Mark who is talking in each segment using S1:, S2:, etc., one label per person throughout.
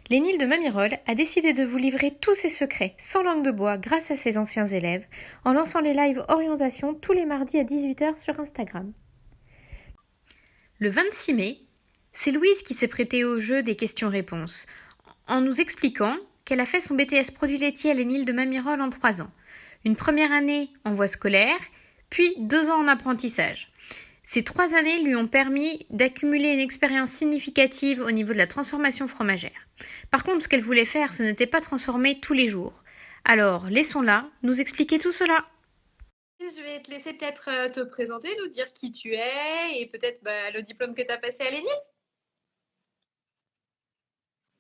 S1: Lénile de Mamirol a décidé de vous livrer tous ses secrets sans langue de bois grâce à ses anciens élèves en lançant les lives orientation tous les mardis à 18h sur Instagram. Le 26 mai, c'est Louise qui s'est prêtée au jeu des questions-réponses en nous expliquant qu'elle a fait son BTS produits laitiers à Lénile de Mamirol en 3 ans. Une première année en voie scolaire, puis 2 ans en apprentissage. Ces 3 années lui ont permis d'accumuler une expérience significative au niveau de la transformation fromagère. Par contre, ce qu'elle voulait faire, ce n'était pas transformer tous les jours. Alors, laissons-la nous expliquer tout cela.
S2: Je vais te laisser peut-être te présenter, nous dire qui tu es et peut-être le diplôme que tu as passé à Lénine.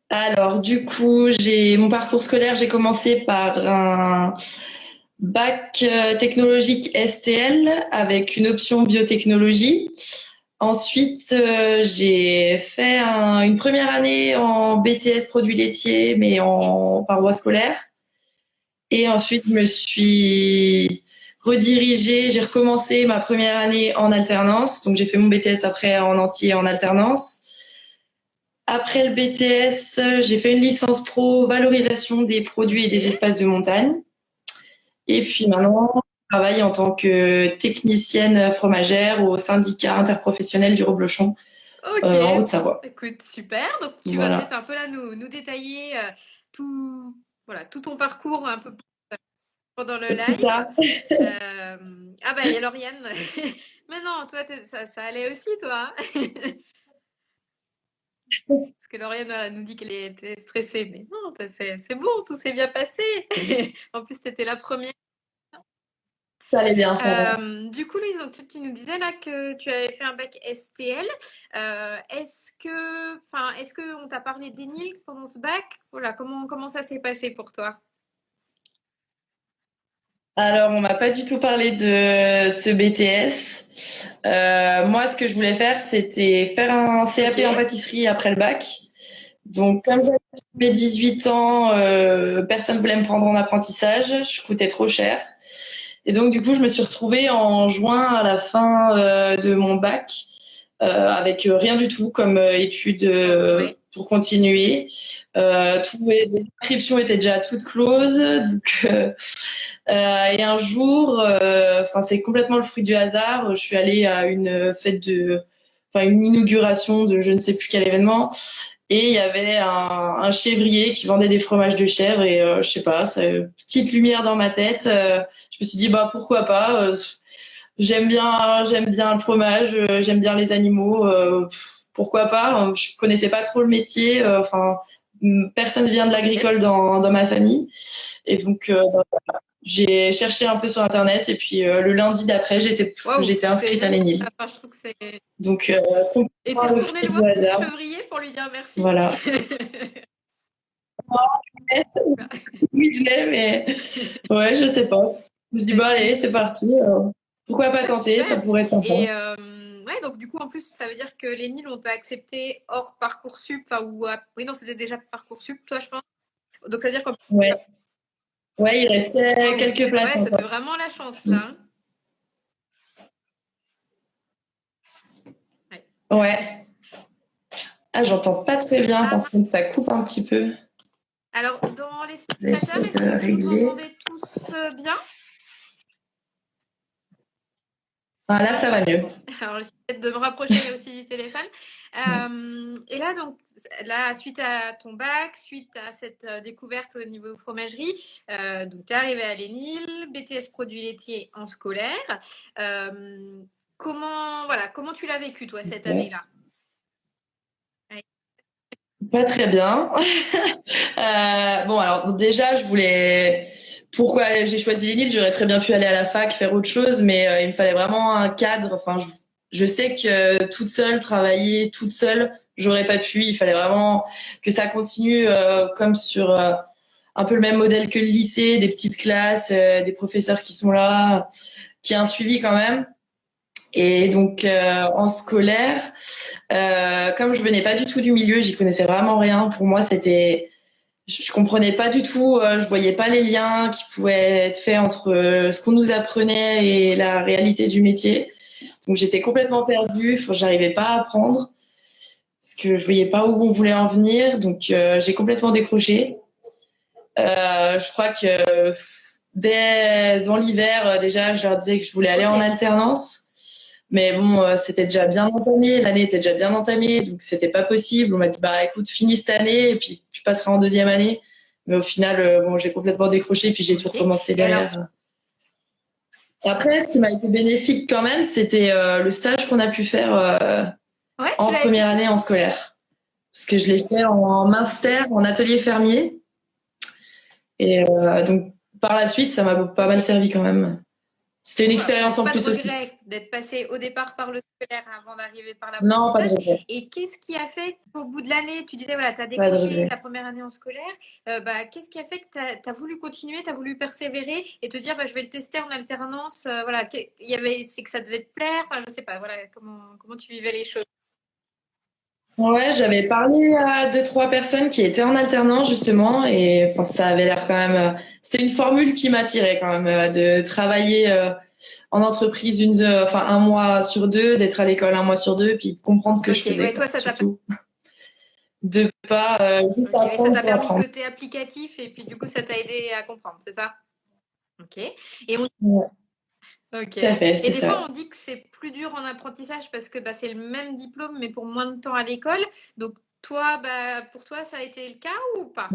S3: Alors, du coup, j'ai mon parcours scolaire, j'ai commencé par un bac technologique STL avec une option biotechnologie. Ensuite, j'ai fait une première année en BTS produits laitiers, mais en paroisse scolaire. Et ensuite, je me suis redirigée, j'ai recommencé ma première année en alternance. Donc, j'ai fait mon BTS après en entier en alternance. Après le BTS, j'ai fait une licence pro valorisation des produits et des espaces de montagne. Et puis maintenant, je travaille en tant que technicienne fromagère au syndicat interprofessionnel du Reblochon
S2: Ok,
S3: en Haute-Savoie.
S2: écoute, super. Donc tu vas
S3: Voilà.
S2: peut-être un peu là nous détailler tout ton parcours un peu pendant le
S3: Tout
S2: live.
S3: ça.
S2: Ah bah il y a Lauriane. Mais non, toi ça allait aussi toi. Parce que Lauriane voilà, nous dit qu'elle était stressée. Mais non, c'est bon, tout s'est bien passé. En plus, tu étais la première.
S3: Ça allait bien, ça va.
S2: Du coup, Louise, donc, tu nous disais là que tu avais fait un bac STL. Est-ce que on t'a parlé d'ENIL pendant ce bac? Voilà, comment ça s'est passé pour toi?
S3: Alors, on m'a pas du tout parlé de ce BTS. Moi, ce que je voulais faire, c'était faire un CAP en
S2: Ok.
S3: pâtisserie après le bac. Donc, comme j'avais mes 18 ans, personne voulait me prendre en apprentissage. Je coûtais trop cher. Et donc, du coup, je me suis retrouvée en juin à la fin de mon bac avec rien du tout comme études
S2: Ouais.
S3: pour continuer. Les inscriptions étaient déjà toutes closes. Donc, et un jour, c'est complètement le fruit du hasard. Je suis allée à une une inauguration de je ne sais plus quel événement. Et il y avait un chèvrier qui vendait des fromages de chèvre et je sais pas, c'est une petite lumière dans ma tête. Je me suis dit bah pourquoi pas. J'aime bien le fromage, j'aime bien les animaux. Pourquoi pas. Je connaissais pas trop le métier. Personne vient de l'agricole dans ma famille. Et donc j'ai cherché un peu sur internet et puis le lundi d'après
S2: Waouh,
S3: j'étais
S2: c'est
S3: inscrite à
S2: génial.
S3: l'ENIL.
S2: Enfin, je trouve que c'est.
S3: Donc
S2: Et t'es
S3: complètement le
S2: retournée
S3: fruit
S2: le
S3: du
S2: voir,
S3: hasard.
S2: chevrier, pour lui dire merci.
S3: Voilà. Oui, je l'ai, mais ouais, je sais pas. Je me suis dit,
S2: Bah,
S3: bah allez, c'est parti. Pourquoi pas
S2: ah,
S3: tenter, ça
S2: super.
S3: pourrait être sympa.
S2: Et ouais, donc du coup, en plus, ça veut dire que les NIL, on t'a accepté hors Parcoursup, oui, non, c'était déjà Parcoursup, toi, je pense. Donc, ça veut dire qu'en plus,
S3: Ouais, ouais, il restait
S2: waouh,
S3: quelques places
S2: ouais, c'était
S3: encore.
S2: vraiment la chance,
S3: Mm.
S2: là. Hein. Ouais.
S3: Ouais. Ah, j'entends pas très bien,
S2: Ah,
S3: par contre, ça coupe un petit peu.
S2: alors, dans les
S3: Je vais
S2: spectateurs,
S3: essayer
S2: est-ce
S3: de
S2: que vous nous
S3: régler.
S2: entendez tous bien?
S3: Ah, là, ça va mieux.
S2: Alors, j'essaie peut-être de me rapprocher aussi du téléphone. Et là, donc, là, suite à ton bac, suite à cette découverte au niveau fromagerie, donc tu es arrivé à l'ENIL, BTS produits laitiers en scolaire. Euh, comment tu l'as vécu, toi, cette
S3: Ouais.
S2: année-là? Ouais.
S3: Pas très bien. Bon, alors déjà, pourquoi j'ai choisi l'île, j'aurais très bien pu aller à la fac, faire autre chose, mais il me fallait vraiment un cadre. Je sais que toute seule, travailler toute seule, j'aurais pas pu. Il fallait vraiment que ça continue comme sur un peu le même modèle que le lycée, des petites classes, des professeurs qui sont là, qui a un suivi quand même. Et donc en scolaire, comme je venais pas du tout du milieu, j'y connaissais vraiment rien. Pour moi, je comprenais pas du tout, je voyais pas les liens qui pouvaient être faits entre ce qu'on nous apprenait et la réalité du métier. Donc j'étais complètement perdue, j'arrivais pas à apprendre. parce que je voyais pas où on voulait en venir. Donc, j'ai complètement décroché. Je crois que dès dans l'hiver, déjà, je leur disais que je voulais aller en alternance. Mais bon, c'était déjà bien entamé, l'année était déjà bien entamée, donc c'était pas possible. On m'a dit, bah écoute, finis cette année et puis tu passeras en deuxième année. Mais au final, bon, j'ai complètement décroché puis j'ai tout recommencé derrière. Après, ce qui m'a été bénéfique quand même, c'était le stage qu'on a pu faire en première année en scolaire. Parce que je l'ai fait en master, en atelier fermier. Et donc, par la suite, ça m'a pas mal servi quand même. C'était une expérience en plus aussi.
S2: Pas de regret d'être passé au départ par le scolaire avant d'arriver par la
S3: Non, pas de regret.
S2: Et qu'est-ce qui a fait qu'au bout de l'année, tu disais, voilà, tu as décroché la première année en scolaire, qu'est-ce qui a fait que tu as voulu continuer, tu as voulu persévérer et te dire, je vais le tester en alternance, voilà, c'est que ça devait te plaire, enfin, je sais pas, voilà, comment tu vivais les choses?
S3: Ouais, j'avais parlé à 2-3 personnes qui étaient en alternance justement et enfin ça avait l'air quand même. C'était une formule qui m'attirait quand même de travailler en entreprise un mois sur deux, d'être à l'école un mois sur deux, puis de comprendre ce que je faisais.
S2: Ouais, toi, ça
S3: surtout. De pas juste apprendre.
S2: Ça t'a permis le côté applicatif et puis du coup ça t'a aidé à comprendre, c'est ça? Ok. Et
S3: ouais.
S2: Ok.
S3: Tout à fait,
S2: et des fois, on dit que c'est plus dur en apprentissage parce que c'est le même diplôme, mais pour moins de temps à l'école. Donc, toi, pour toi, ça a été le cas ou pas?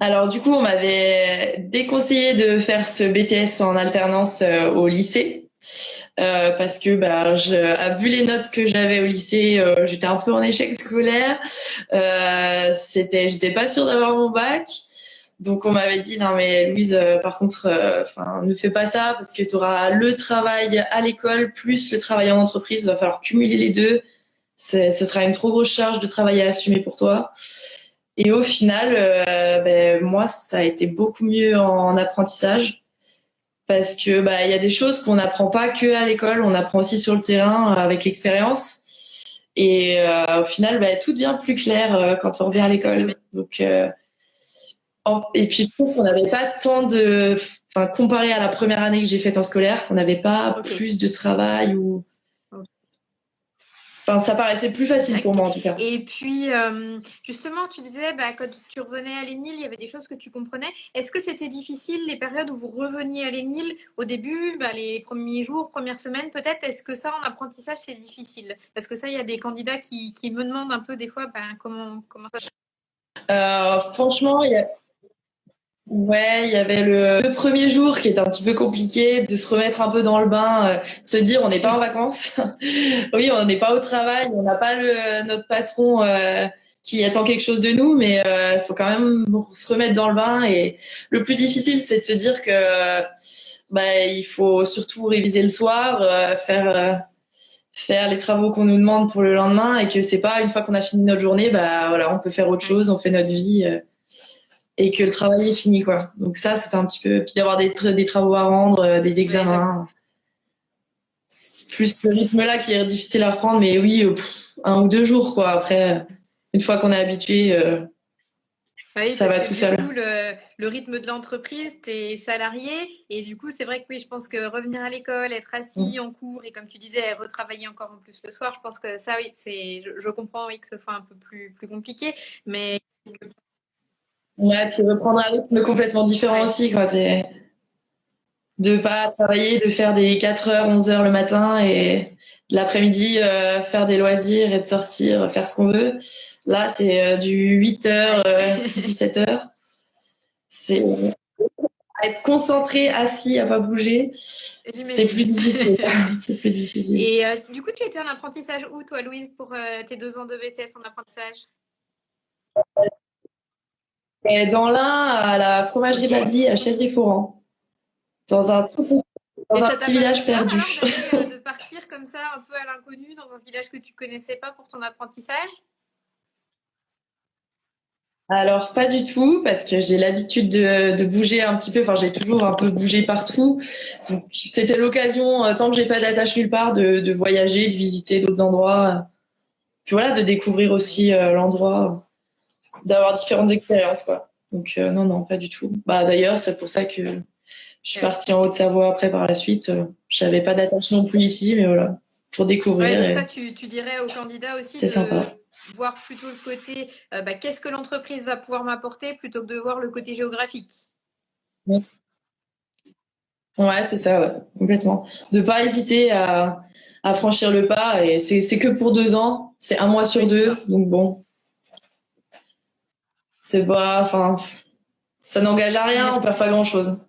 S3: Alors, du coup, on m'avait déconseillé de faire ce BTS en alternance au lycée. Parce que vu les notes que j'avais au lycée, j'étais un peu en échec scolaire. J'étais pas sûre d'avoir mon bac. Donc on m'avait dit non mais Louise, par contre, ne fais pas ça parce que tu auras le travail à l'école plus le travail en entreprise. Il va falloir cumuler les deux. Ce sera une trop grosse charge de travail à assumer pour toi. Et au final, moi, ça a été beaucoup mieux en apprentissage parce que il y a des choses qu'on n'apprend pas que à l'école, on apprend aussi sur le terrain avec l'expérience. Et au final, tout devient plus clair quand on revient à l'école. Donc et puis je trouve qu'on n'avait pas tant comparé à la première année que j'ai faite en scolaire, qu'on n'avait pas plus de travail ou. Enfin, ça paraissait plus facile pour moi en tout cas.
S2: Et puis, justement, tu disais, quand tu revenais à l'ENIL, il y avait des choses que tu comprenais. Est-ce que c'était difficile les périodes où vous reveniez à l'ENIL au début, les premiers jours, premières semaines peut-être? Est-ce que ça, en apprentissage, c'est difficile? Parce que ça, il y a des candidats qui me demandent un peu des fois, comment ça se
S3: passe. Franchement, il y avait le premier jour qui était un petit peu compliqué, de se remettre un peu dans le bain, se dire on n'est pas en vacances. Oui, on n'est pas au travail, on n'a pas notre patron qui attend quelque chose de nous, mais il faut quand même se remettre dans le bain. Et le plus difficile, c'est de se dire que il faut surtout réviser le soir, faire les travaux qu'on nous demande pour le lendemain, et que c'est pas une fois qu'on a fini notre journée, on peut faire autre chose, on fait notre vie. Et que le travail est fini, quoi. Donc ça, c'était un petit peu... Puis d'avoir des travaux à rendre, des examens. C'est plus ce rythme-là qui est difficile à reprendre, mais oui, 1 ou 2 jours, quoi. Après, une fois qu'on est habitué, ça va tout seul.
S2: Du coup, le rythme de l'entreprise, t'es salarié, et du coup, c'est vrai que oui, je pense que revenir à l'école, être assis en cours, et comme tu disais, retravailler encore en plus le soir, je pense que ça, oui, je comprends, oui, que ce soit un peu plus compliqué, mais...
S3: Ouais, puis reprendre un rythme complètement différent aussi, quoi. C'est de pas travailler, de faire des 4h, 11h le matin et l'après-midi faire des loisirs et de sortir, faire ce qu'on veut. Là, c'est du 8h, 17h. C'est être concentré, assis, à pas bouger. C'est plus difficile. C'est plus difficile.
S2: Et du coup, tu étais en apprentissage où, toi, Louise, pour tes 2 ans de BTS en apprentissage?
S3: Et dans l'Ain, à la fromagerie d'Albi, à Châtelet-Foran. Dans un petit village perdu.
S2: De partir comme ça, un peu à l'inconnu, dans un village que tu connaissais pas pour ton apprentissage?
S3: Alors, pas du tout, parce que j'ai l'habitude de bouger un petit peu. Enfin, j'ai toujours un peu bougé partout. Donc, c'était l'occasion, tant que j'ai pas d'attache nulle part, de voyager, de visiter d'autres endroits. Puis voilà, de découvrir aussi l'endroit, d'avoir différentes expériences, quoi. Donc, non, pas du tout. D'ailleurs, c'est pour ça que je suis partie en Haute-Savoie après par la suite. J'avais pas d'attache non plus ici, mais voilà. pour découvrir.
S2: Donc ça, tu dirais aux candidats aussi
S3: c'est
S2: de
S3: sympa.
S2: voir plutôt le côté qu'est-ce que l'entreprise va pouvoir m'apporter plutôt que de voir le côté géographique.
S3: Ouais, c'est ça, ouais, complètement. De pas hésiter à franchir le pas, et c'est que pour 2 ans, c'est un mois sur deux, donc bon, c'est pas, enfin, ça n'engage à rien, on perd pas grand-chose.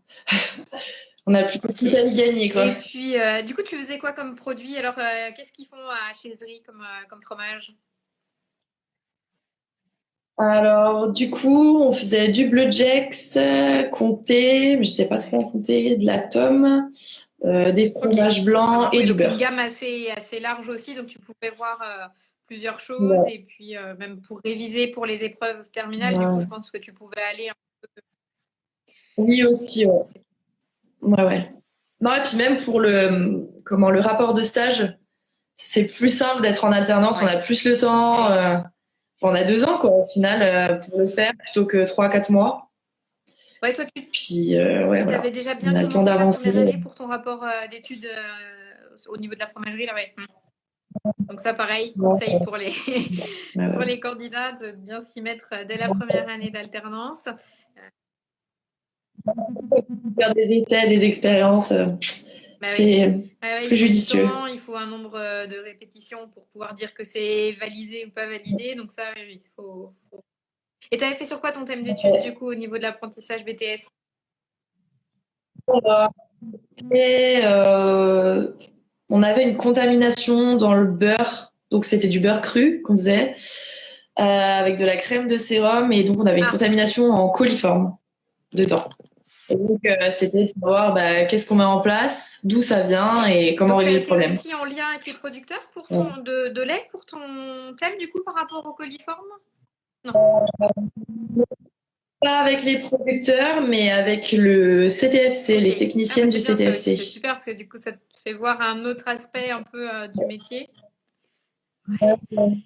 S3: On a plutôt tout à y gagner, quoi.
S2: Et puis, du coup, tu faisais quoi comme produit? Alors, qu'est-ce qu'ils font chez Zri comme fromage?
S3: Alors, du coup, on faisait du Bleu Jex, comté, mais j'étais pas trop en comté, de la tome, des fromages blancs et
S2: Oui,
S3: du
S2: donc une
S3: beurre.
S2: gamme assez large aussi, donc tu pouvais voir plusieurs choses
S3: Ouais.
S2: et puis même pour réviser pour les épreuves terminales, du coup, je pense que tu pouvais aller.
S3: Oui, aussi, ouais. Ouais. Non, et puis même pour le rapport de stage, c'est plus simple d'être en alternance, on a plus le temps. On a 2 ans, quoi, au final, pour le faire, plutôt que 3-4 mois.
S2: Ouais, toi,
S3: Puis,
S2: tu
S3: voilà.
S2: avais déjà bien
S3: On a le temps
S2: commencé la
S3: d'avancer.
S2: première année pour ton rapport d'études au niveau de la fromagerie, là, ouais. Donc ça, pareil, conseil pour les, pour les candidats de bien s'y mettre dès la première année d'alternance.
S3: Faire des essais, des expériences, c'est plus judicieux.
S2: Il faut un nombre de répétitions pour pouvoir dire que c'est validé ou pas validé. Donc ça, oui, il faut. Et tu avais fait sur quoi ton thème d'études, du coup, au niveau de l'apprentissage BTS?
S3: Et, on avait une contamination dans le beurre, donc c'était du beurre cru qu'on faisait, avec de la crème de sérum, et donc on avait une contamination en coliforme dedans. Et donc c'était de savoir qu'est-ce qu'on met en place, d'où ça vient et comment régler le problème.
S2: Donc tu as été aussi en lien avec les producteurs pour de lait pour ton thème, du coup, par rapport aux coliformes? Non.
S3: Pas avec les producteurs, mais avec le CTFC, les techniciennes du CTFC.
S2: C'est super parce que du coup, ça te fait voir un autre aspect un peu du métier.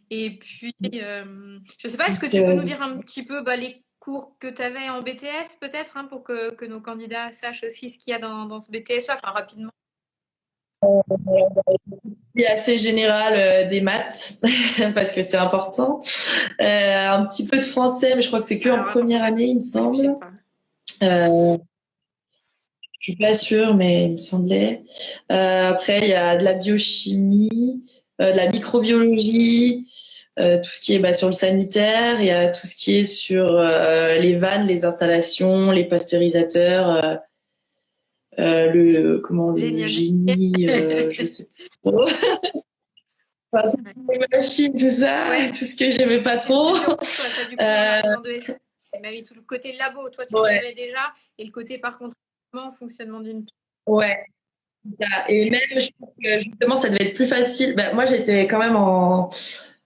S2: Et puis, je sais pas, est-ce que tu peux nous dire un petit peu les cours que tu avais en BTS, peut-être, pour que nos candidats sachent aussi ce qu'il y a dans ce BTS, enfin rapidement.
S3: C'est assez général des maths, parce que c'est important. Un petit peu de français, mais je crois que c'est que en première année, il me semble. Je suis pas sûre, mais il me semblait. Après, il y a de la biochimie, de la microbiologie, tout ce qui est sur le sanitaire. Il y a tout ce qui est sur les vannes, les installations, les pasteurisateurs, le génie, je sais pas trop. Enfin, les machines, tout ça, tout ce que j'aimais pas trop.
S2: Mais tout le côté labo, toi tu l'avais déjà, et le côté par contre fonctionnement d'une.
S3: Ouais. Et même, je trouve que justement, ça devait être plus facile. Moi, j'étais quand même en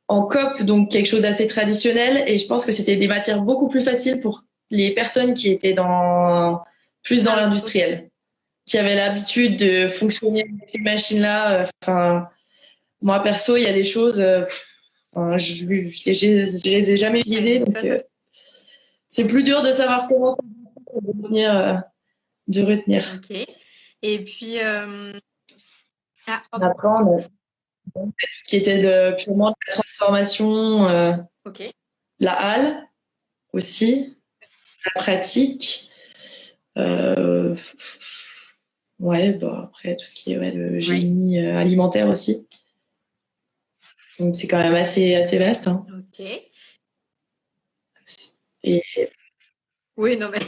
S3: COP, donc quelque chose d'assez traditionnel, et je pense que c'était des matières beaucoup plus faciles pour les personnes qui étaient plus dans l'industriel, qui avaient l'habitude de fonctionner avec ces machines-là. Moi, perso, il y a des choses, je les ai jamais utilisées, donc c'est plus dur de savoir comment de retenir.
S2: Ok. Et puis,
S3: après, on a tout ce qui était purement de la transformation, la halle aussi, la pratique. Après, tout ce qui est le génie alimentaire aussi. Donc, c'est quand même assez vaste.
S2: Ok.
S3: Et
S2: oui, non, mais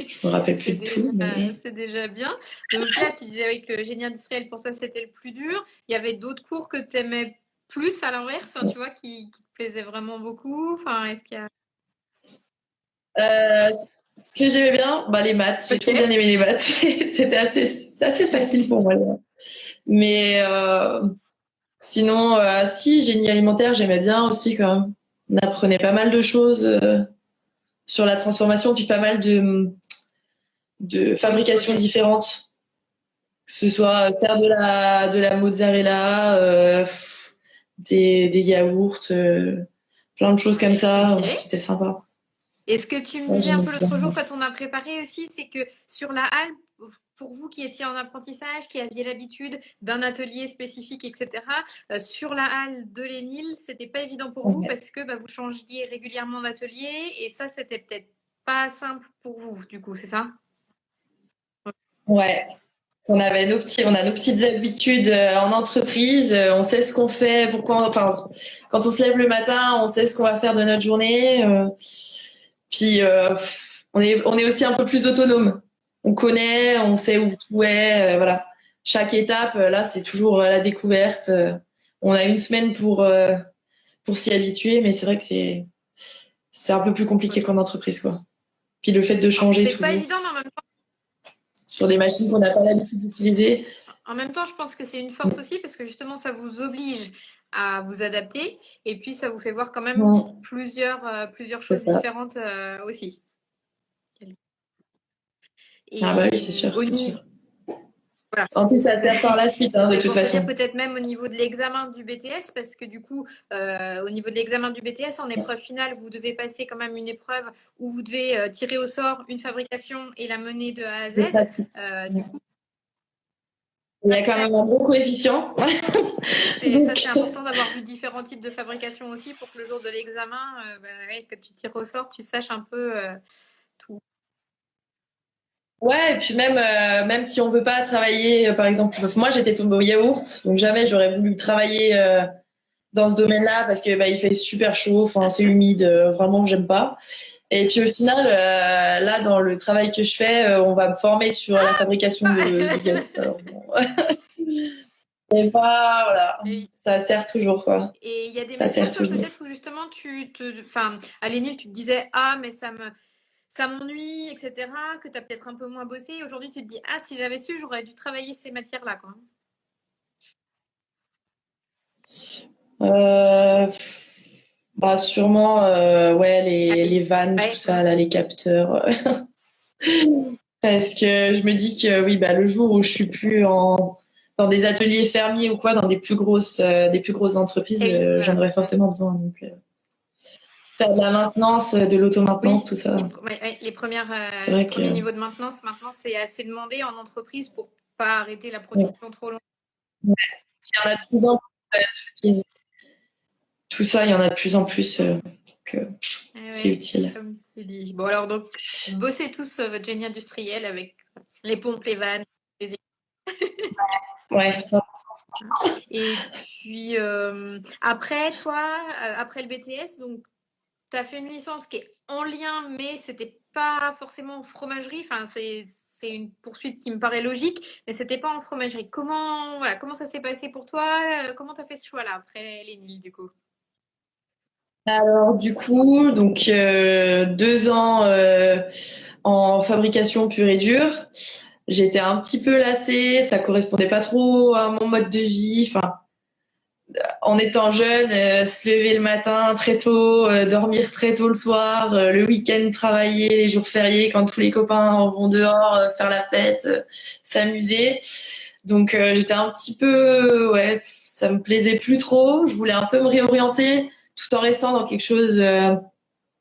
S3: je me rappelle plus de tout. Mais...
S2: c'est déjà bien. Donc là, tu disais avec le génie industriel, pour toi, c'était le plus dur. Il y avait d'autres cours que tu aimais plus à l'inverse, tu vois, qui te plaisaient vraiment beaucoup. Enfin, est-ce qu'il y a...
S3: Ce que j'aimais bien, les maths. J'ai trop bien aimé les maths. C'était assez facile pour moi. Mais sinon, si, génie alimentaire, j'aimais bien aussi quand même. On apprenait pas mal de choses sur la transformation, puis pas mal de fabrications différentes. Que ce soit faire de la mozzarella, des yaourts, plein de choses comme ça. C'était sympa.
S2: Et ce que tu me disais un peu l'autre jour quand on a préparé aussi, c'est que sur la halle, pour vous qui étiez en apprentissage, qui aviez l'habitude d'un atelier spécifique, etc., sur la halle de l'ENIL, c'était pas évident pour vous
S3: Ouais.
S2: parce que vous changiez régulièrement d'atelier et ça, c'était peut-être pas simple pour vous, du coup, c'est ça?
S3: Ouais. On avait on a nos petites habitudes en entreprise. On sait ce qu'on fait, enfin, quand on se lève le matin, on sait ce qu'on va faire de notre journée. Puis on est aussi un peu plus autonome. On connaît, on sait où tout est. Voilà. Chaque étape, là, c'est toujours la découverte. On a une semaine pour s'y habituer, mais c'est vrai que c'est un peu plus compliqué qu'en entreprise, quoi. Puis le fait de changer
S2: C'est pas
S3: toujours
S2: évident, mais en même temps,
S3: sur des machines qu'on n'a pas l'habitude d'utiliser.
S2: je pense que c'est une force aussi parce que justement, ça vous oblige à vous adapter et puis ça vous fait voir quand même
S3: Mm.
S2: plusieurs
S3: C'est
S2: choses
S3: ça.
S2: différentes aussi.
S3: Ah bah oui,
S2: Et
S3: c'est sûr,
S2: au
S3: c'est
S2: niveau,
S3: sûr.
S2: voilà.
S3: En plus, ça sert par la suite, de
S2: Et
S3: toute
S2: pour te dire
S3: façon.
S2: peut-être même au niveau de l'examen du BTS, parce que du coup, au niveau de l'examen du BTS, en épreuve finale, vous devez passer quand même une épreuve où vous devez tirer au sort une fabrication et la mener de A à Z.
S3: C'est pratique.
S2: Du coup,
S3: Il y a quand même un gros coefficient.
S2: ça, c'est important d'avoir vu différents types de fabrication aussi pour que le jour de l'examen, que tu tires au sort, tu saches un peu tout.
S3: Ouais, et puis même si on veut pas travailler, par exemple, moi j'étais tombée au yaourt, donc jamais j'aurais voulu travailler dans ce domaine-là parce que il fait super chaud, enfin c'est humide, vraiment j'aime pas. Et puis au final, là dans le travail que je fais, on va me former sur la fabrication du yaourt. Alors, bon. Et pas, voilà,
S2: Et
S3: ça sert toujours quoi.
S2: et il y a des
S3: Ça
S2: matières,
S3: sert
S2: toi,
S3: toujours.
S2: peut-être, où justement, enfin, à l'ENIL, tu te disais, ah, mais ça m'ennuie, etc., que tu as peut-être un peu moins bossé. Et aujourd'hui, tu te dis, ah, si j'avais su, j'aurais dû travailler ces matières-là, quoi.
S3: Euh, Bah sûrement, ouais, les vannes, tout
S2: Ouais,
S3: ça, là, les capteurs. Parce que je me dis que oui, le jour où je suis plus dans des ateliers fermiers ou quoi, dans des plus grosses entreprises,
S2: et oui,
S3: j'en
S2: voilà.
S3: aurais forcément besoin. Donc, faire de la maintenance, de l'automaintenance,
S2: Oui,
S3: tout ça.
S2: les
S3: C'est
S2: les
S3: vrai que
S2: premiers niveaux de maintenance, maintenant, c'est assez demandé en entreprise pour pas arrêter la
S3: ouais.
S2: production trop longtemps.
S3: Ouais. Puis il y en a de plus en plus, tout ça, il y en a de plus en plus. Donc, c'est
S2: Ouais,
S3: utile.
S2: comme tu dis. Bon, alors, donc, bossez tous votre génie industriel avec les pompes, les vannes, les
S3: Ouais.
S2: Et puis, après, toi, après le BTS, donc, tu as fait une licence qui est en lien, mais c'était pas forcément en fromagerie. Enfin, c'est une poursuite qui me paraît logique, mais c'était pas en fromagerie. Comment ça s'est passé pour toi? Comment tu as fait ce choix-là après les Nils, du coup?
S3: Alors du coup, donc 2 ans en fabrication pure et dure. J'étais un petit peu lassée, ça correspondait pas trop à mon mode de vie. Enfin, en étant jeune, se lever le matin très tôt, dormir très tôt le soir, le week-end travailler, les jours fériés quand tous les copains vont dehors faire la fête, s'amuser. Donc j'étais un petit peu, ouais, ça me plaisait plus trop. Je voulais un peu me réorienter tout en restant dans quelque chose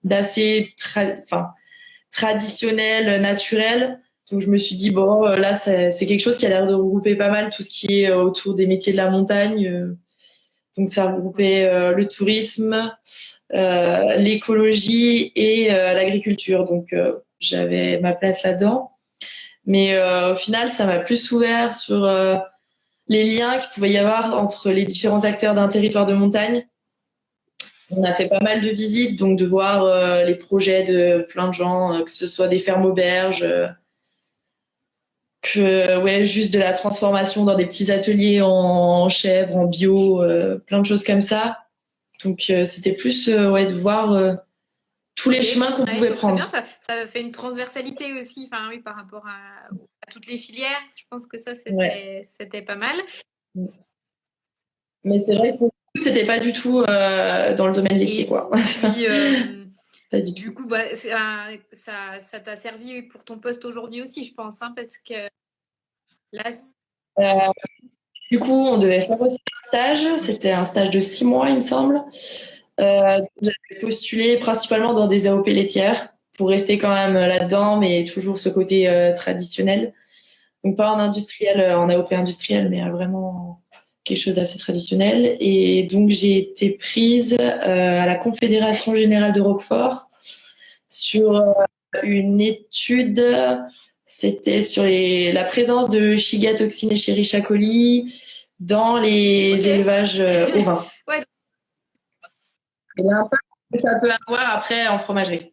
S3: d'assez traditionnel, naturel. Donc je me suis dit bon là c'est quelque chose qui a l'air de regrouper pas mal tout ce qui est autour des métiers de la montagne. Donc ça regroupait le tourisme, l'écologie et l'agriculture. Donc j'avais ma place là-dedans. Mais au final ça m'a plus ouvert sur les liens qu'il pouvait y avoir entre les différents acteurs d'un territoire de montagne. On a fait pas mal de visites, donc de voir les projets de plein de gens, que ce soit des fermes auberges, que ouais, juste de la transformation dans des petits ateliers en chèvre, en bio, plein de choses comme ça. Donc c'était plus ouais, de voir tous les
S2: Ok,
S3: chemins qu'on
S2: ouais,
S3: pouvait
S2: donc c'est bien,
S3: prendre.
S2: ça fait une transversalité aussi, enfin oui, par rapport à toutes les filières. Je pense que ça,
S3: Ouais.
S2: c'était pas mal.
S3: Mais c'est vrai que pour nous, c'était pas du tout dans le domaine laitier,
S2: Et
S3: quoi.
S2: puis,
S3: Pas du
S2: du
S3: tout.
S2: coup, ça t'a servi pour ton poste aujourd'hui aussi, je pense, hein, parce que là,
S3: Euh, du coup, on devait faire aussi un stage.
S2: ok.
S3: C'était un stage de 6 mois, il me semble. J'avais postulé principalement dans des AOP laitières pour rester quand même là-dedans, mais toujours ce côté traditionnel. Donc pas en industriel, en AOP industriel, mais vraiment quelque chose d'assez traditionnel. Et donc j'ai été prise à la Confédération Générale de Roquefort sur une étude, c'était sur la présence de Shiga toxine Escherichia coli dans les élevages ovins.
S2: Ouais.
S3: Et l'impact que ça peut avoir après en fromagerie.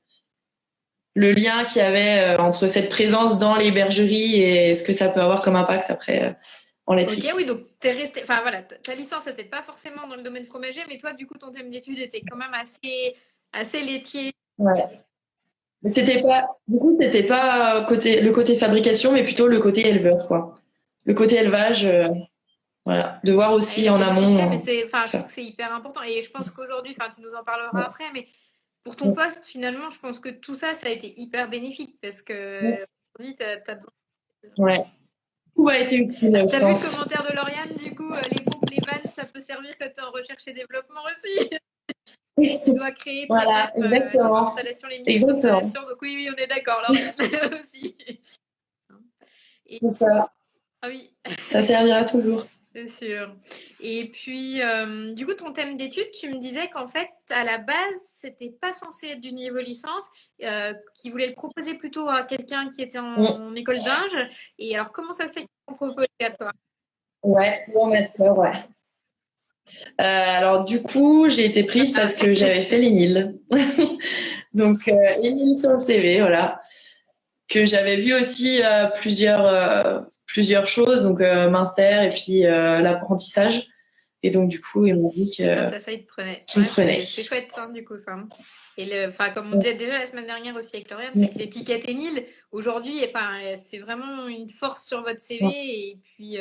S3: Le lien qu'il y avait entre cette présence dans les bergeries et ce que ça peut avoir comme impact après en laiterie.
S2: Ok, oui, donc t'es resté, enfin voilà, ta licence n'était pas forcément dans le domaine fromager, mais toi, du coup, ton thème d'étude était quand même assez laitier.
S3: Ouais. C'était pas le côté fabrication, mais plutôt le côté éleveur, quoi. Le côté élevage, voilà, de voir aussi en amont.
S2: Mais je trouve que c'est hyper important. Et je pense qu'aujourd'hui, tu nous en parleras après, mais pour ton poste, finalement, je pense que tout ça, ça a été hyper bénéfique parce que aujourd'hui, t'as besoin.
S3: Ouais. Tout a été utile.
S2: T'as vu le commentaire de Lauriane, du coup, les pompes, les vannes, ça peut servir quand t'es en recherche et développement aussi. Tu dois créer
S3: voilà, exactement.
S2: les installations, les micro-installations. Donc oui, on est d'accord, Lauriane aussi.
S3: C'est ça.
S2: Ah oui.
S3: Ça servira toujours.
S2: C'est sûr. Et puis, du coup, ton thème d'étude, tu me disais qu'en fait, à la base, c'était pas censé être du niveau licence, qui voulait le proposer plutôt à quelqu'un qui était en école d'ingé. Et alors, comment ça se fait qu'ils t'ont proposé à toi?
S3: Ouais, mon master, ouais. Alors, du coup, j'ai été prise parce que j'avais fait l'ENIL. Donc, ENIL sur le CV, voilà. Que j'avais vu aussi plusieurs choses, donc Minster et puis l'apprentissage. Et donc, du coup, ils m'ont dit que
S2: ça ils te prenaient.
S3: Qu'ils me prenaient.
S2: C'est chouette, ça, du coup, ça. Et comme on disait déjà la semaine dernière aussi avec Lauriane, c'est que l'étiquette ENIL, aujourd'hui, c'est vraiment une force sur votre CV. Et puis,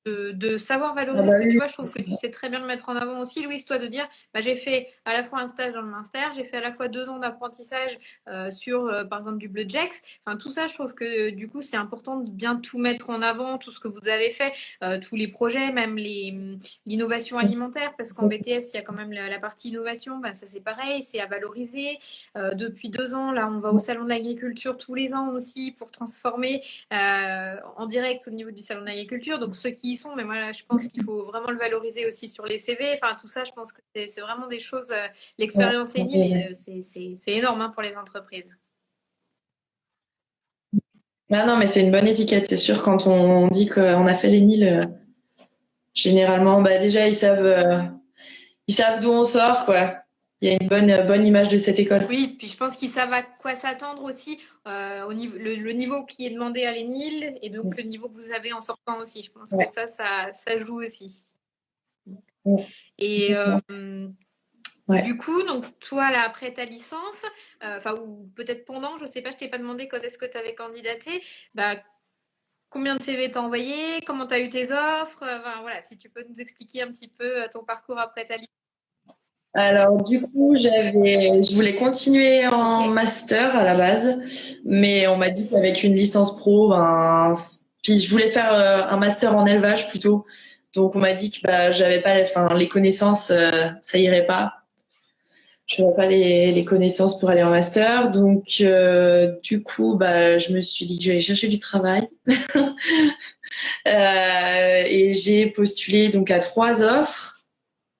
S2: de savoir valoriser. Parce que tu vois, je trouve que tu sais très bien le mettre en avant aussi, Louise, toi, de dire j'ai fait à la fois un stage dans le Minster, j'ai fait à la fois 2 ans d'apprentissage sur, par exemple, du Bleu Jex. Enfin, tout ça, je trouve que du coup, c'est important de bien tout mettre en avant, tout ce que vous avez fait, tous les projets, même l'innovation alimentaire, parce qu'en BTS, il y a quand même la partie innovation. Ben, ça, c'est pareil, c'est à valoriser. Depuis 2 ans, là, on va au Salon de l'Agriculture tous les ans aussi pour transformer en direct au niveau du Salon de l'Agriculture. Donc, ceux qui y sont, mais moi, je pense qu'il faut vraiment le valoriser aussi sur les CV. Enfin, tout ça, je pense que c'est vraiment des choses, l'expérience ENIL, c'est énorme pour les entreprises.
S3: Ah non, mais c'est une bonne étiquette, c'est sûr. Quand on dit qu'on a fait l'ENIL, généralement, déjà, ils savent d'où on sort, quoi. Il y a une bonne image de cette école.
S2: Oui, puis je pense qu'ils savent à quoi s'attendre aussi, au niveau, le niveau qui est demandé à l'ENIL et donc le niveau que vous avez en sortant aussi. Je pense que ça joue aussi. Et du coup, donc toi, là, après ta licence, ou peut-être pendant, je sais pas, je t'ai pas demandé quand est-ce que tu avais candidaté, combien de CV t'as envoyé, comment tu as eu tes offres, voilà, si tu peux nous expliquer un petit peu ton parcours après ta licence.
S3: Alors, du coup, je voulais continuer en master à la base, mais on m'a dit qu'avec une licence pro, puis je voulais faire un master en élevage plutôt. Donc, on m'a dit que j'avais pas les connaissances, ça irait pas. Je n'avais pas les connaissances pour aller en master. Donc, du coup, je me suis dit que j'allais chercher du travail. Et j'ai postulé donc à 3 offres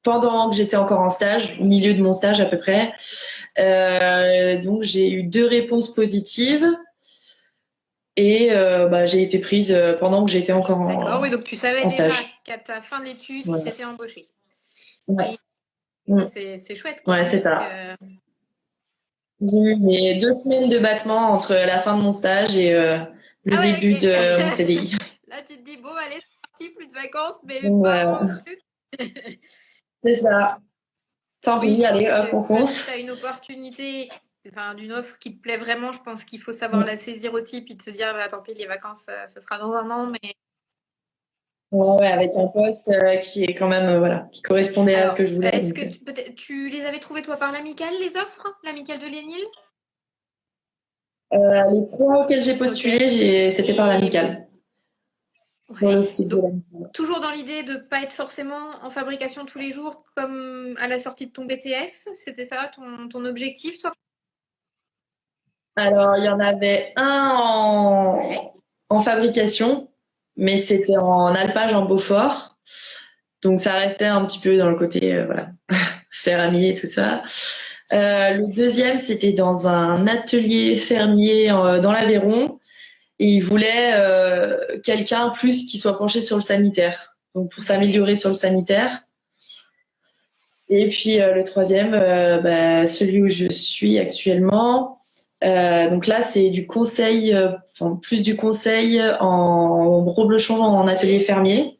S3: pendant que j'étais encore en stage, au milieu de mon stage à peu près. Donc j'ai eu 2 réponses positives et j'ai été prise pendant que j'étais encore en stage.
S2: D'accord, oui, donc tu savais déjà qu'à ta fin de l'étude, tu étais embauchée.
S3: Ouais.
S2: C'est chouette.
S3: Ouais, c'est ça. J'ai 2 semaines de battement entre la fin de mon stage et le début de mon CDI.
S2: Là, tu te dis, bon, allez, c'est parti, plus de vacances, mais pas non plus.
S3: C'est ça. Tant pis, allez, hop, on fonce.
S2: Si tu as une opportunité, d'une offre qui te plaît vraiment, je pense qu'il faut savoir la saisir aussi, puis de se dire, tant pis, les vacances, ça sera dans un an, mais...
S3: Ouais, avec un poste qui est quand même, qui correspondait à ce que je voulais.
S2: Est-ce que tu les avais trouvées, toi, par l'amicale, les offres? L'amicale de l'ENIL?
S3: Les 3 auxquels j'ai postulé, c'était par l'amicale.
S2: Toujours dans l'idée de ne pas être forcément en fabrication tous les jours comme à la sortie de ton BTS, c'était ça ton objectif, toi?
S3: Alors, il y en avait un en fabrication, mais c'était en alpage en Beaufort. Donc ça restait un petit peu dans le côté voilà, fermier et tout ça. Le deuxième, c'était dans un atelier fermier dans l'Aveyron. Et il voulait quelqu'un plus qui soit penché sur le sanitaire. Donc pour s'améliorer sur le sanitaire. Et puis le troisième, celui où je suis actuellement. Donc là, c'est du conseil, plus du conseil en reblochon en atelier fermier.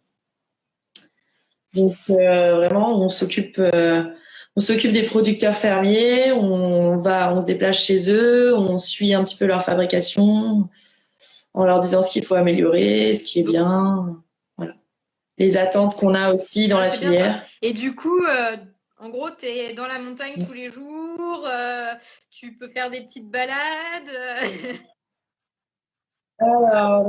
S3: Donc vraiment, on s'occupe des producteurs fermiers, on se déplace chez eux, on suit un petit peu leur fabrication en leur disant ce qu'il faut améliorer, ce qui est bien, voilà. Les attentes qu'on a aussi dans la
S2: c'est bien ça.
S3: filière.
S2: Et du coup, en gros, tu es dans la montagne tous les jours, tu peux faire des petites balades.
S3: Alors,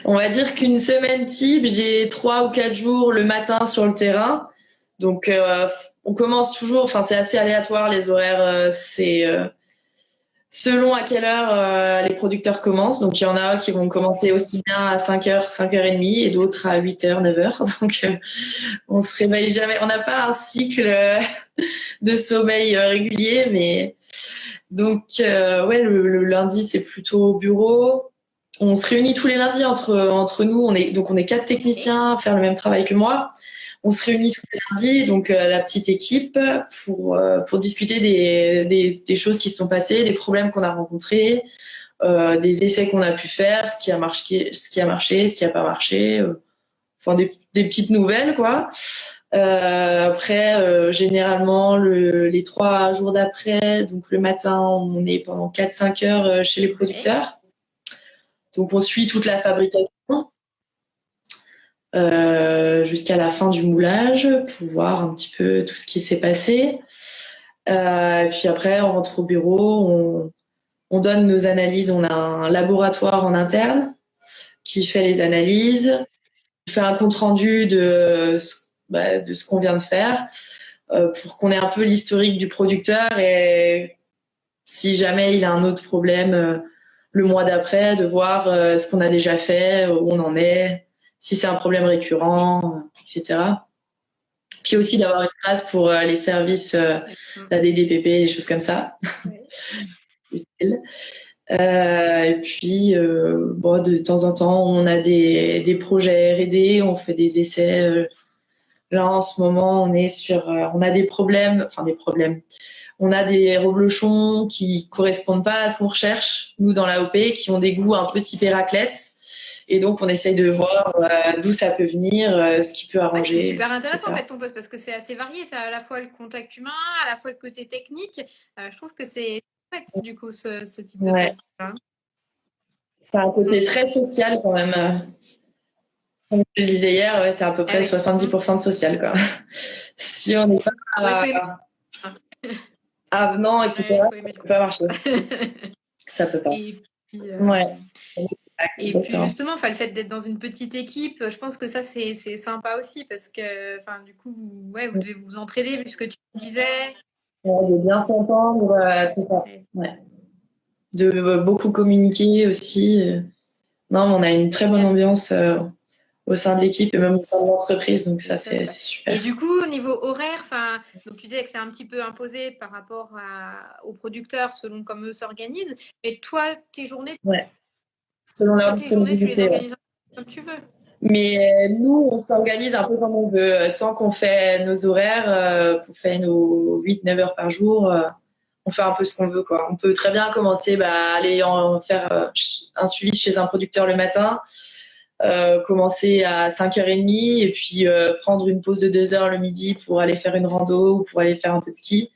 S3: on va dire qu'une semaine type, j'ai 3 ou 4 jours le matin sur le terrain. Donc, on commence toujours, enfin, c'est assez aléatoire les horaires, c'est selon à quelle heure les producteurs commencent. Donc, il y en a qui vont commencer aussi bien à 5h, 5h30 et d'autres à 8h, 9h. Donc, on se réveille jamais. On n'a pas un cycle de sommeil régulier, mais donc, ouais, le lundi, c'est plutôt au bureau. On se réunit tous les lundis entre nous. On est 4 techniciens à faire le même travail que moi. On se réunit tous les lundis, donc la petite équipe, pour discuter des choses qui se sont passées, des problèmes qu'on a rencontrés, des essais qu'on a pu faire, ce qui a marché, ce qui a pas marché, enfin des petites nouvelles quoi. Après, généralement les 3 jours d'après, donc le matin, on est pendant 4-5 heures chez les producteurs. Donc on suit toute la fabrication jusqu'à la fin du moulage pour voir un petit peu tout ce qui s'est passé. Puis après, on rentre au bureau, on donne nos analyses. On a un laboratoire en interne qui fait les analyses, qui fait un compte rendu de ce qu'on vient de faire pour qu'on ait un peu l'historique du producteur et si jamais il a un autre problème le mois d'après, de voir ce qu'on a déjà fait, où on en est, si c'est un problème récurrent, etc. Puis aussi d'avoir une trace pour les services, la DDPP, des choses comme ça. Utile. Et puis, de temps en temps, on a des projets R&D, on fait des essais. Là, en ce moment, on a des problèmes. On a des reblochons qui correspondent pas à ce qu'on recherche, nous, dans l'AOP, qui ont des goûts un peu typés raclette. Et donc, on essaye de voir d'où ça peut venir, ce qui peut arranger.
S2: C'est super intéressant,
S3: etc.
S2: en fait, ton poste, parce que c'est assez varié. Tu as à la fois le contact humain, à la fois le côté technique. Je trouve que c'est chouette, du coup, ce type de poste-là.
S3: C'est un côté très social, quand même. Comme je le disais hier, c'est à peu près 70% de social, quoi. Si on n'est pas avenant, etc., ça peut pas marcher. Ça peut pas.
S2: Et puis,
S3: ouais.
S2: Et puis justement, le fait d'être dans une petite équipe, je pense que ça c'est sympa aussi parce que, du coup, vous devez vous entraider puisque tu disais.
S3: De bien s'entendre, c'est ça. Ouais. De beaucoup communiquer aussi. Non, mais on a une très bonne ambiance au sein de l'équipe et même au sein de l'entreprise, donc ça c'est super.
S2: Et du coup, au niveau horaire, donc tu disais que c'est un petit peu imposé par rapport aux producteurs selon comme eux s'organisent. Mais toi, tes journées,
S3: selon leur disponibilité,
S2: tu les organises comme tu veux.
S3: Mais nous, on s'organise un peu comme on veut. Tant qu'on fait nos horaires, qu'on fait nos 8-9 heures par jour, on fait un peu ce qu'on veut, quoi. On peut très bien commencer, aller en faire un suivi chez un producteur le matin, commencer à 5h30 et puis prendre une pause de 2 heures le midi pour aller faire une rando ou pour aller faire un peu de ski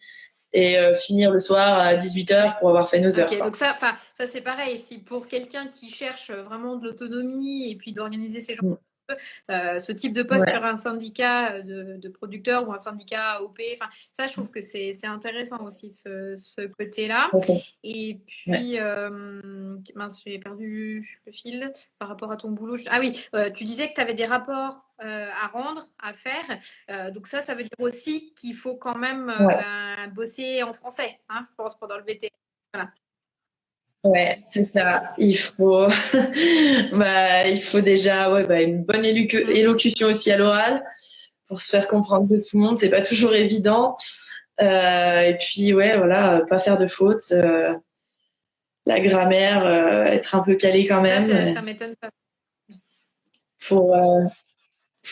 S3: et finir le soir à 18h pour avoir fait nos heures.
S2: Donc ça c'est pareil. Si pour quelqu'un qui cherche vraiment de l'autonomie et puis d'organiser ses journées, ce type de poste sur un syndicat de producteurs ou un syndicat AOP, ça je trouve que c'est intéressant aussi ce côté-là. Et puis mince, j'ai perdu le fil par rapport à ton boulot. Ah oui, tu disais que tu avais des rapports à rendre, à faire. Donc ça veut dire aussi qu'il faut quand même bosser en français, je pense, pendant le VT. Voilà.
S3: Ouais, c'est ça. Il faut déjà, une bonne élocution aussi à l'oral pour se faire comprendre de tout le monde. C'est pas toujours évident. Et puis, ouais, voilà, pas faire de fautes. La grammaire, être un peu calé quand
S2: Ça,
S3: même
S2: ça m'étonne pas.
S3: pour, euh,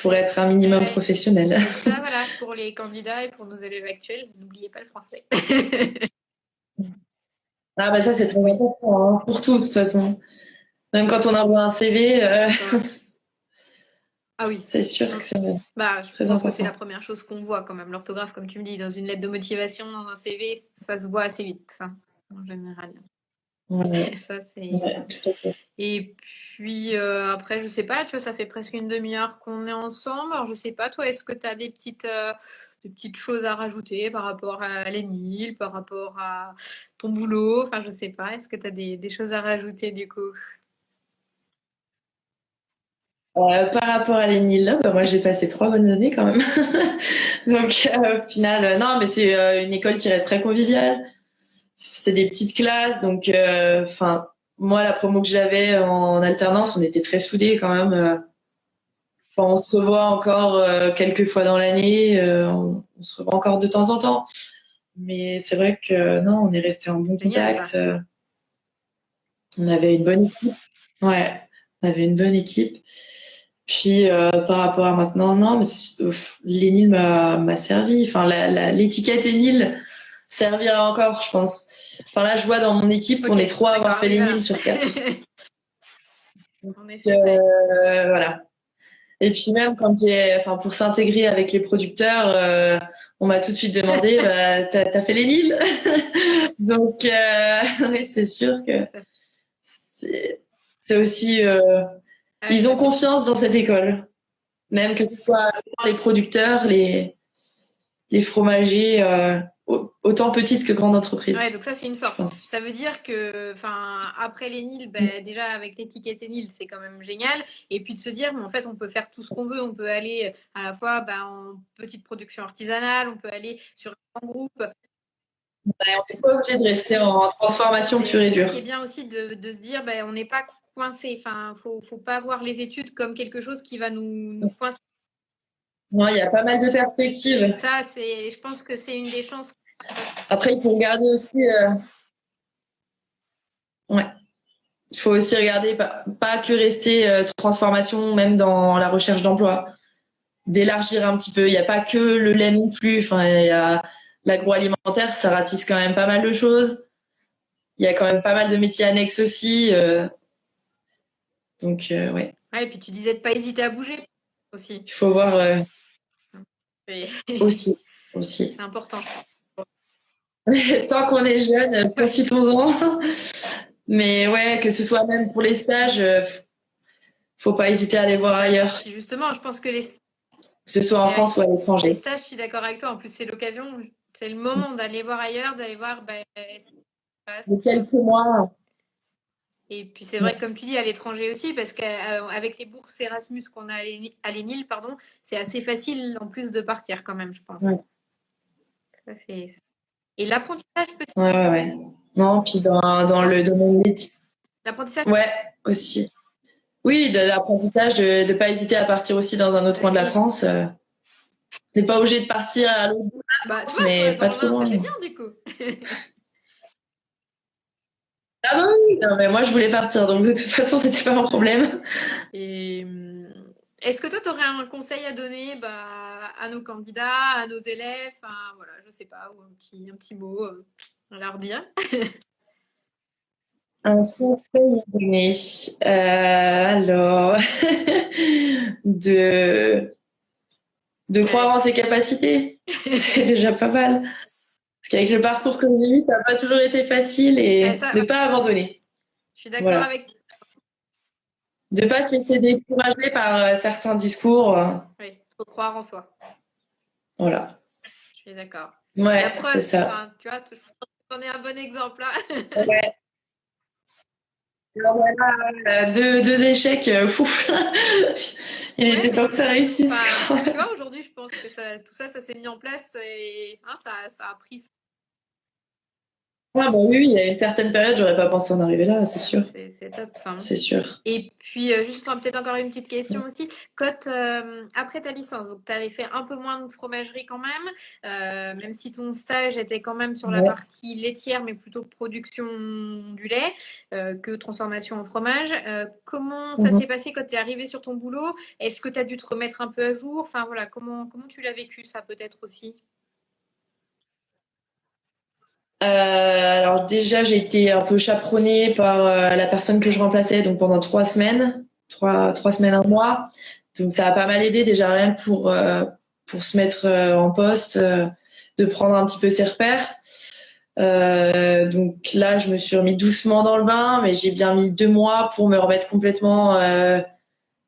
S3: pour être un minimum
S2: Ouais.
S3: professionnel.
S2: Donc ça, voilà, pour les candidats et pour nos élèves actuels, n'oubliez pas le français.
S3: Ah bah ça, c'est très important, hein, pour tout, de toute façon. Même quand on envoie un CV,
S2: Ah oui.
S3: c'est sûr que c'est
S2: Bah, je
S3: très
S2: pense que c'est la
S3: important.
S2: première chose qu'on voit quand même. L'orthographe, comme tu me dis, dans une lettre de motivation, dans un CV, ça se voit assez vite, ça, en général.
S3: Ouais,
S2: Ça, c'est...
S3: ouais, tout à fait.
S2: Et puis après, je sais pas, tu vois, ça fait presque une demi-heure qu'on est ensemble. Alors, je sais pas, toi, est-ce que tu as des petites choses à rajouter par rapport à l'ENIL, par rapport à ton boulot? Enfin, je sais pas, est-ce que tu as des choses à rajouter du coup?
S3: Par rapport à l'ENIL, bah, moi j'ai passé 3 bonnes années quand même. Donc au final, non, mais c'est une école qui reste très conviviale. C'est des petites classes, donc enfin moi la promo que j'avais en alternance, on était très soudés quand même. Enfin, on se revoit encore quelques fois dans l'année, on se revoit encore de temps en temps. Mais c'est vrai que non, on est resté en bon
S2: Génial ça.
S3: contact. On avait une bonne équipe. Ouais, on avait une bonne équipe. Puis par rapport à maintenant, non, mais l'ENIL m'a servi. Enfin, l'étiquette ENIL servira encore, je pense. Enfin là, je vois dans mon équipe,
S2: Ok,
S3: on est 3 à avoir
S2: d'accord,
S3: fait
S2: oui, voilà.
S3: l'ENIL sur 4.
S2: En effet, ça aide.
S3: Voilà. Et puis même enfin pour s'intégrer avec les producteurs, on m'a tout de suite demandé, bah, t'as fait l'ENIL? Donc oui, c'est sûr que c'est aussi,
S2: Ah oui,
S3: ils
S2: bah
S3: ont confiance dans cette école. Même que ce soit les producteurs, les fromagers, autant petites que grandes
S2: ouais,
S3: entreprises,
S2: donc ça c'est une
S3: je
S2: force.
S3: pense.
S2: Ça veut dire que, enfin, après les Nils, ben, déjà avec l'étiquette Nils, c'est quand même génial. Et puis de se dire, mais en fait, on peut faire tout ce qu'on veut. On peut aller à la fois ben, en petite production artisanale, on peut aller sur un grand groupe.
S3: Ouais, on n'est pas obligé de rester en transformation pure et
S2: C'est ça
S3: dure.
S2: qui est bien aussi de se dire, ben, on n'est pas coincé. Enfin, faut pas voir les études comme quelque chose qui va nous coincer.
S3: Non, il y a pas mal de perspectives.
S2: Ça, je pense que c'est une des chances.
S3: Après, il faut regarder aussi, ouais, il faut aussi regarder pas que rester transformation, même dans la recherche d'emploi. D'élargir un petit peu. Il n'y a pas que le lait non plus. Enfin, il y a l'agroalimentaire, ça ratisse quand même pas mal de choses. Il y a quand même pas mal de métiers annexes aussi. Donc, ouais,
S2: Ouais, et puis tu disais de pas hésiter à bouger aussi.
S3: il faut voir
S2: C'est
S3: aussi. Aussi.
S2: c'est important.
S3: Tant qu'on est jeune, profitons-en. Mais ouais, que ce soit même pour les stages, faut pas hésiter à aller voir ailleurs,
S2: Puis justement, je pense que
S3: que ce soit en France ou à
S2: les
S3: l'étranger.
S2: stages, je suis d'accord avec toi. En plus, c'est l'occasion, c'est le moment d'aller voir ailleurs, d'aller voir ben, ce qui se
S3: De
S2: passe.
S3: quelques mois.
S2: Et puis c'est vrai, comme tu dis, à l'étranger aussi, parce qu'avec les bourses Erasmus qu'on a à l'ENIL, pardon, c'est assez facile en plus de partir quand même, je pense.
S3: Ouais.
S2: Ça, et l'apprentissage peut-être.
S3: Ouais, ouais, ouais. Non, puis dans le domaine d'éthique.
S2: L'apprentissage.
S3: Ouais, aussi. Oui, de l'apprentissage, de ne pas hésiter à partir aussi dans un autre coin de la France. N'est pas obligé de partir à l'autre bout de la
S2: Bah, tu
S3: France,
S2: vois,
S3: mais pas
S2: dans
S3: trop
S2: l'un,
S3: loin.
S2: c'était bien du coup.
S3: Ah bah oui, non, mais moi je voulais partir, donc de toute façon, c'était pas un problème.
S2: Et est-ce que toi, tu aurais un conseil à donner bah, à nos candidats, à nos élèves, enfin, voilà, je sais pas, ou un petit mot à leur dire?
S3: Un conseil à donner. Alors, de, de croire en ses capacités. C'est déjà pas mal. Parce qu'avec le parcours que j'ai eu, ça n'a pas toujours été facile
S2: Ouais,
S3: et
S2: ça,
S3: ne pas abandonner.
S2: je suis d'accord
S3: Voilà.
S2: avec.
S3: De pas se laisser décourager par certains discours.
S2: Oui, faut croire en soi.
S3: Voilà.
S2: Je suis d'accord. La
S3: Ouais, c'est
S2: preuve,
S3: ça.
S2: enfin, tu vois, t'en es un bon exemple là.
S3: Ouais. Alors voilà, deux échecs, fouf. Il
S2: Ouais,
S3: était
S2: mais
S3: temps que ça réussisse.
S2: enfin, tu vois, aujourd'hui, je pense que tout ça, ça s'est mis en place et hein, ça a pris.
S3: Ah bah oui, il y a une certaine période, j'aurais pas pensé en arriver là, c'est sûr.
S2: C'est top ça, hein.
S3: C'est sûr.
S2: Et puis, juste peut-être encore une petite question aussi. Quand, après ta licence, donc tu avais fait un peu moins de fromagerie quand même si ton stage était quand même sur la
S3: Ouais.
S2: partie laitière, mais plutôt production du lait que transformation en fromage. Comment ça
S3: Mhm.
S2: s'est passé quand tu es arrivé sur ton boulot? Est-ce que tu as dû te remettre un peu à jour? Enfin voilà, comment tu l'as vécu ça peut-être aussi?
S3: Alors déjà, j'ai été un peu chaperonnée par la personne que je remplaçais, donc pendant 3 semaines, trois semaines, un mois. Donc ça a pas mal aidé déjà rien que pour se mettre en poste, de prendre un petit peu ses repères. Donc là, je me suis remis doucement dans le bain, mais j'ai bien mis 2 mois pour me remettre complètement,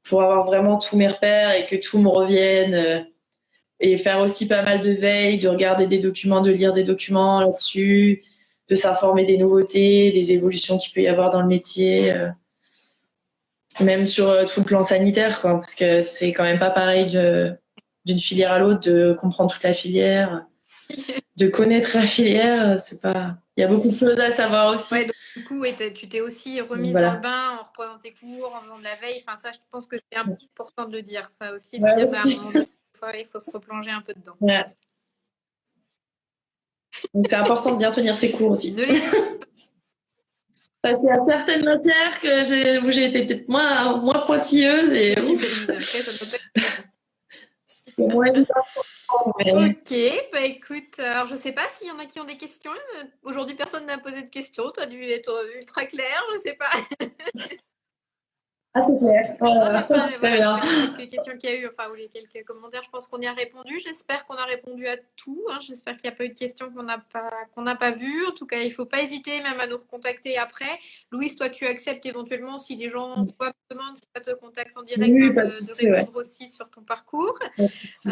S3: pour avoir vraiment tous mes repères et que tout me revienne. Et faire aussi pas mal de veille, de regarder des documents, de lire des documents là-dessus, de s'informer des nouveautés, des évolutions qu'il peut y avoir dans le métier, même sur tout le plan sanitaire, quoi, parce que c'est quand même pas pareil d'une filière à l'autre, de comprendre toute la filière, de connaître la filière, c'est pas. Il y a beaucoup de choses à savoir aussi.
S2: Ouais, donc du coup, ouais, tu t'es aussi
S3: Donc,
S2: remise dans le
S3: voilà.
S2: bain en reprenant tes cours, en faisant de la veille. Enfin, ça, je pense que c'est important de le dire, ça aussi, de
S3: Ouais,
S2: dire, bah, à un
S3: aussi.
S2: moment donné, il faut se replonger un peu dedans.
S3: Ouais. Donc c'est important de bien tenir ses cours aussi.
S2: Ne les
S3: Parce qu'il y a certaines matières où j'ai été peut-être moins pointilleuse et
S2: j'imagine. Après, ça doit pas être
S3: c'est moins évident. Mais...
S2: Ok, bah écoute, alors je sais pas s'il y en a qui ont des questions. Aujourd'hui, personne n'a posé de questions. Tu as dû être ultra clair, je sais pas.
S3: Ah, c'est clair.
S2: Non,
S3: Voilà.
S2: enfin,
S3: Très
S2: voilà,
S3: bien.
S2: les quelques questions qu'il y a eu, enfin, ou les quelques commentaires, je pense qu'on y a répondu. J'espère qu'on a répondu à tout, hein. J'espère qu'il n'y a pas eu de questions qu'on n'a pas vues. En tout cas, il ne faut pas hésiter même à nous recontacter après. Louise, toi, tu acceptes éventuellement si les gens soit me demandent, soit te contactent en direct,
S3: Oui,
S2: hein,
S3: pas de
S2: de
S3: souci, ouais.
S2: répondre aussi sur ton parcours.
S3: Pas de souci.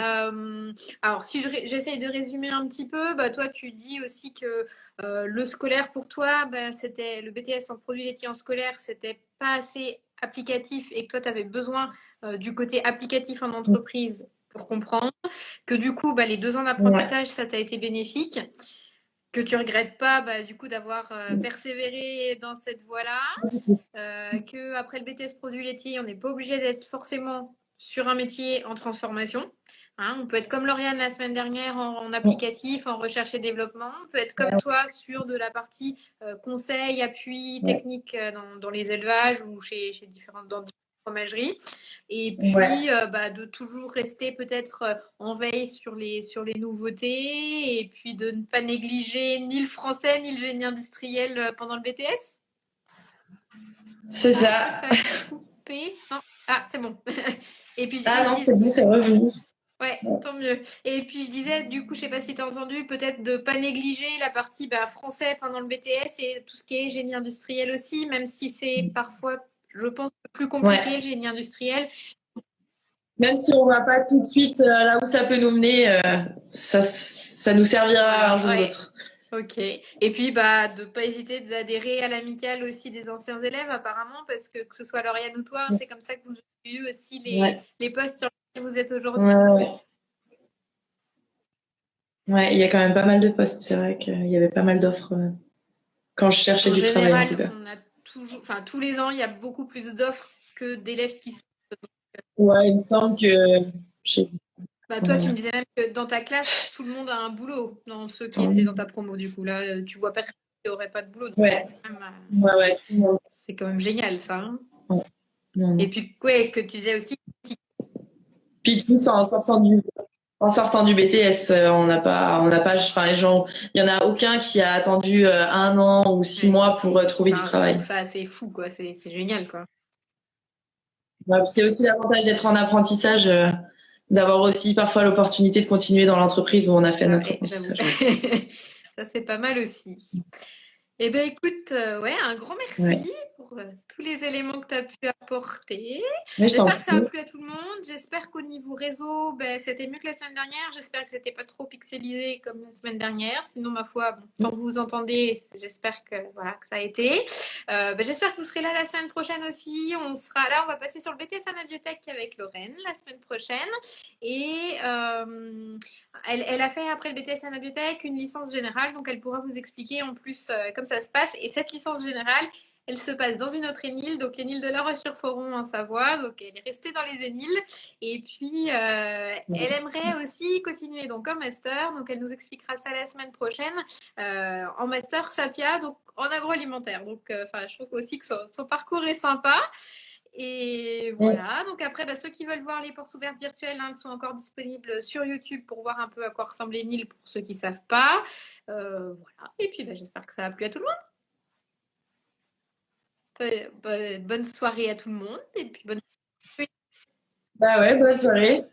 S2: Alors, si j'essaye de résumer un petit peu, bah, toi, tu dis aussi que le scolaire pour toi, bah, c'était le BTS en produits laitiers en scolaire, c'était pas assez applicatif et que toi, tu avais besoin du côté applicatif en entreprise pour comprendre, que du coup, bah, les 2 ans
S3: Ouais.
S2: d'apprentissage, ça t'a été bénéfique, que tu regrettes pas bah, du coup d'avoir persévéré dans cette voie-là, que après le BTS produits laitiers, on n'est pas obligé d'être forcément sur un métier en transformation. Hein, on peut être comme Lauriane la semaine dernière en applicatif, en recherche et développement. On peut être comme toi sur de la partie conseil, appui
S3: Ouais.
S2: technique dans les élevages ou dans différentes fromageries. Et
S3: Ouais.
S2: puis bah, de toujours rester peut-être en veille sur les nouveautés et puis de ne pas négliger ni le français ni le génie industriel pendant le BTS.
S3: C'est
S2: Ah, je crois que
S3: ça.
S2: ça a coupé. Non. Ah, c'est bon. Et puis,
S3: Ah
S2: et je
S3: non,
S2: dis,
S3: c'est bon, c'est revenu.
S2: ouais, tant mieux. Et puis je disais, du coup, je sais pas si tu as entendu, peut-être de pas négliger la partie bah, français pendant le BTS et tout ce qui est génie industriel aussi, même si c'est parfois, je pense, plus compliqué le
S3: Ouais.
S2: génie industriel.
S3: Même si on va pas tout de suite là où ça peut nous mener, ça nous servira un
S2: Voilà,
S3: jour ou
S2: ouais.
S3: l'autre.
S2: Ok. Et puis, bah, de pas hésiter d'adhérer à l'amicale aussi des anciens élèves, apparemment, parce que ce soit Lauriane ou toi, hein, c'est comme ça que vous avez eu aussi
S3: Ouais.
S2: les postes sur lesquels vous êtes
S3: Ouais,
S2: aujourd'hui.
S3: ouais. Ouais, il y a quand même pas mal de postes. C'est vrai qu'il y avait pas mal d'offres quand je cherchais
S2: En
S3: du travail en tout
S2: général,
S3: cas.
S2: on a toujours, enfin, tous les ans, il y a beaucoup plus d'offres que d'élèves qui sortent.
S3: Ouais, il me semble que. je sais
S2: Bah,
S3: pas.
S2: toi, tu me disais même que dans ta classe, tout le monde a un boulot, dans ceux qui
S3: Attends.
S2: étaient dans ta promo, du coup. Là, tu vois personne qui n'aurait pas de boulot. Donc,
S3: Ouais,
S2: quand même,
S3: ouais, ouais. Ouais.
S2: c'est quand même génial, ça, hein.
S3: Non,
S2: Et
S3: non.
S2: puis, ouais, que tu disais aussi.
S3: Puis tous en sortant du BTS, on n'a pas, enfin les gens, il y en a aucun qui a attendu 1 an ou 6 mois pour trouver du
S2: Enfin, je trouve
S3: travail.
S2: ça assez fou, quoi. C'est génial, quoi.
S3: Ouais, puis c'est aussi l'avantage d'être en apprentissage, d'avoir aussi parfois l'opportunité de continuer dans l'entreprise où on a fait
S2: Ça,
S3: notre
S2: j'avoue.
S3: apprentissage.
S2: Ça, c'est pas mal aussi. Eh bien, écoute, ouais, un grand
S3: Ouais.
S2: merci pour tous les éléments que tu as pu apporter.
S3: Mais je t'en
S2: J'espère que ça a
S3: prie.
S2: plu à tout le monde. J'espère qu'au niveau réseau, ben, c'était mieux que la semaine dernière. J'espère que c'était pas trop pixelisé comme la semaine dernière. Sinon, ma foi, bon, tant que vous vous entendez, j'espère que, voilà, que ça a été. Ben, j'espère que vous serez là la semaine prochaine aussi. On sera là, on va passer sur le BTS Anabiotech avec Lorraine la semaine prochaine. Et elle a fait après le BTS Anabiotech une licence générale, donc elle pourra vous expliquer en plus comment ça se passe. Et cette licence générale, elle se passe dans une autre énile, donc l'énile de La Roche-sur-Foron en Savoie. Donc elle est restée dans les éniles. Et puis elle aimerait aussi continuer donc en master. Donc elle nous expliquera ça la semaine prochaine en master SAPIA, donc en agroalimentaire. Donc je trouve aussi que son parcours est sympa. Et voilà, donc après, ceux qui veulent voir les portes ouvertes virtuelles, elles sont encore disponibles sur YouTube pour voir un peu à quoi ressemble l'ENIL pour ceux qui ne savent pas. Voilà, et puis j'espère que ça a plu à tout le monde. Bonne soirée à tout le monde, et puis bonne...
S3: Bah ouais, bonne soirée.